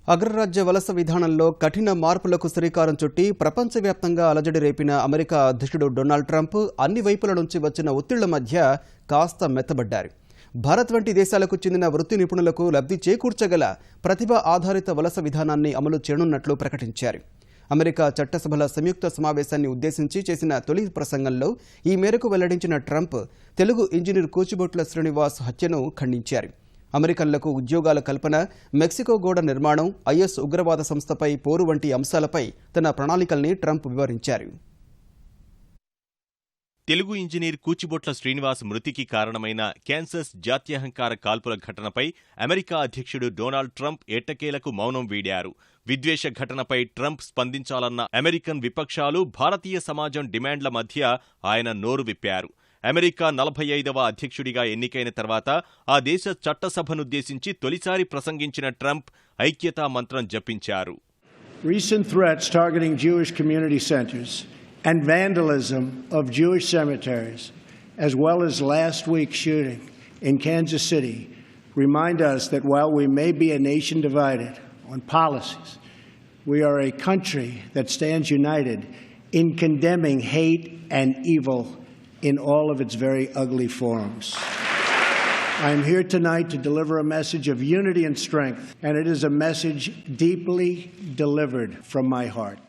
అగ్రరాజ్య వలస విధానంలో కఠిన మార్పులకు శ్రీకారం చుట్టి ప్రపంచవ్యాప్తంగా అలజడి రేపిన అమెరికా అధ్యక్షుడు డొనాల్డ్ ట్రంప్ అన్ని వైపుల నుంచి వచ్చిన ఒత్తిళ్ల మధ్య కాస్త మెత్తబడ్డారు. భారత్ వంటి దేశాలకు చెందిన వృత్తి నిపుణులకు లబ్ధి చేకూర్చగల ప్రతిభ ఆధారిత వలస విధానాన్ని అమలు చేయనున్నట్లు ప్రకటించారు. అమెరికా చట్టసభల సంయుక్త సమావేశాన్ని ఉద్దేశించి చేసిన తొలి ప్రసంగంలో ఈ మేరకు వెల్లడించిన ట్రంప్ తెలుగు ఇంజనీర్ కూచిబొట్ల శ్రీనివాస్ హత్యను ఖండించారు. అమెరికన్లకు ఉద్యోగాల కల్పన, మెక్సికో గోడ నిర్మాణం, ఐఎస్ ఉగ్రవాద సంస్థపై పోరు వంటి అంశాలపై తన ప్రణాళికల్ని ట్రంప్ వివరించారు. తెలుగు ఇంజనీర్ కూచిబొట్ల శ్రీనివాస్ మృతికి కారణమైన క్యాన్సస్ జాత్యహంకార కాల్పుల ఘటనపై అమెరికా అధ్యక్షుడు డొనాల్డ్ ట్రంప్ ఎట్టకేలకు మౌనం వీడారు. విద్వేష ఘటనపై ట్రంప్ స్పందించాలన్న అమెరికన్ విపక్షాలు, భారతీయ సమాజం డిమాండ్ల మధ్య ఆయన నోరు విప్పారు. అమెరికా 45వ అధ్యక్షుడిగా ఎన్నికైన తర్వాత ఆ దేశ చట్టసభనుద్దేశించి తొలిసారి ప్రసంగించిన ట్రంప్ ఐక్యతా మంత్రం జపించారు. Recent threats targeting Jewish community centers and vandalism of Jewish cemeteries, as well as last week's shooting in Kansas City, remind us that while we may be a nation divided on policies, we are a country that stands united in condemning hate and evil in all of its very ugly forms. I am here tonight to deliver a message of unity and strength, and it is a message deeply delivered from my heart.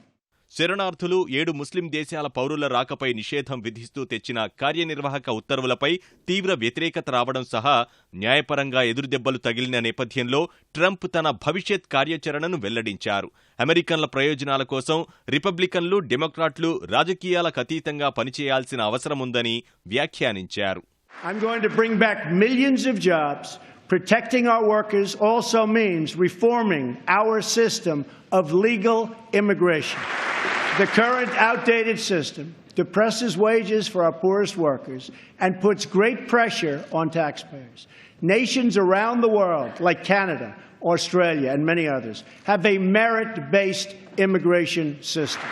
శరణార్థులు 7 ముస్లిం దేశాల పౌరుల రాకపై నిషేధం విధిస్తూ తెచ్చిన కార్యనిర్వాహక ఉత్తర్వులపై తీవ్ర వ్యతిరేకత రావడం సహా న్యాయపరంగా ఎదురుదెబ్బలు తగిలిన నేపథ్యంలో ట్రంప్ తన భవిష్యత్ కార్యాచరణను వెల్లడించారు. అమెరికన్ల ప్రయోజనాల కోసం రిపబ్లికన్లు, డెమోక్రాట్లు రాజకీయాలకు అతీతంగా పనిచేయాల్సిన అవసరముందని వ్యాఖ్యానించారు. I'm going to bring back millions of jobs. Protecting our workers also means reforming our system of legal immigration. The current outdated system depresses wages for our poorest workers and puts great pressure on taxpayers. Nations around the world, like Canada, Australia, and many others, have a merit-based immigration system.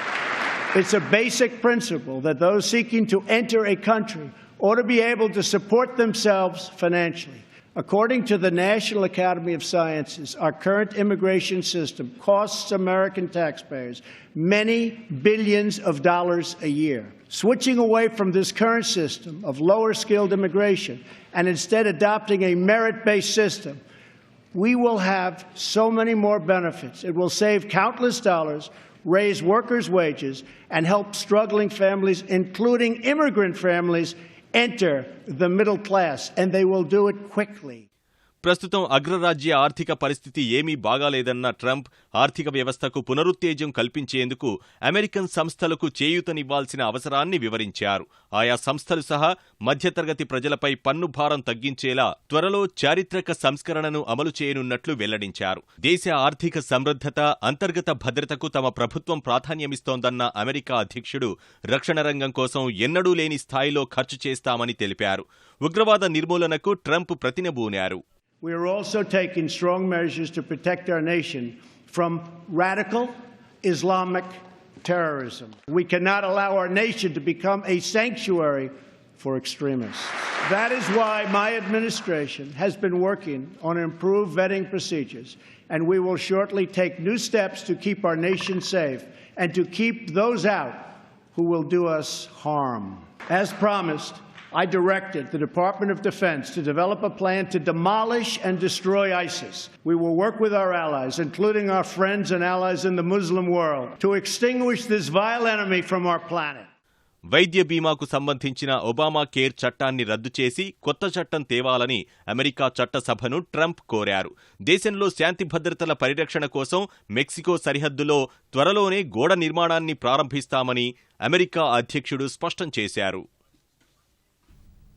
It's a basic principle that those seeking to enter a country ought to be able to support themselves financially. According to the National Academy of Sciences, our current immigration system costs American taxpayers many billions of dollars a year. Switching away from this current system of lower-skilled immigration and instead adopting a merit-based system, we will have so many more benefits. It will save countless dollars, raise workers' wages, and help struggling families, including immigrant families, enter the middle class, and they will do it quickly. ప్రస్తుతం అగ్రరాజ్య ఆర్థిక పరిస్థితి ఏమీ బాగాలేదన్న Trump ఆర్థిక వ్యవస్థకు పునరుత్తేజం కల్పించేందుకు American సంస్థలకు చేయూతనివ్వాల్సిన అవసరాన్ని వివరించారు. ఆయా సంస్థలు సహా మధ్యతరగతి ప్రజలపై పన్ను భారం తగ్గించేలా త్వరలో చారిత్రక సంస్కరణను అమలు చేయనున్నట్లు వెల్లడించారు. దేశ ఆర్థిక సమృద్ధత, అంతర్గత భద్రతకు తమ ప్రభుత్వం ప్రాధాన్యమిస్తోందన్న అమెరికా అధ్యక్షుడు రక్షణ రంగం కోసం ఎన్నడూ లేని స్థాయిలో ఖర్చు చేస్తామని తెలిపారు. ఉగ్రవాద నిర్మూలనకు Trump ప్రతినబూనారు. We are also taking strong measures to protect our nation from radical Islamic terrorism. We cannot allow our nation to become a sanctuary for extremists. That is why my administration has been working on improved vetting procedures, and we will shortly take new steps to keep our nation safe and to keep those out who will do us harm. As promised, I directed the Department of Defense to develop a plan to demolish and destroy ISIS. We will work with our allies, including our friends and allies in the Muslim world, to extinguish this vile enemy from our planet. వైద్య బీమాకు సంబంధించిన Obama care చట్టాన్ని రద్దు చేసి కొత్త చట్టం తేవాలని America చట్టసభను Trump కోరారు. దేశంలో శాంతి భద్రతల పరిరక్షణ కోసం మెక్సికో సరిహద్దులో త్వరలోనే గోడ నిర్మాణాన్ని ప్రారంభిస్తామని అమెరికా అధ్యక్షుడు స్పష్టం చేశారు.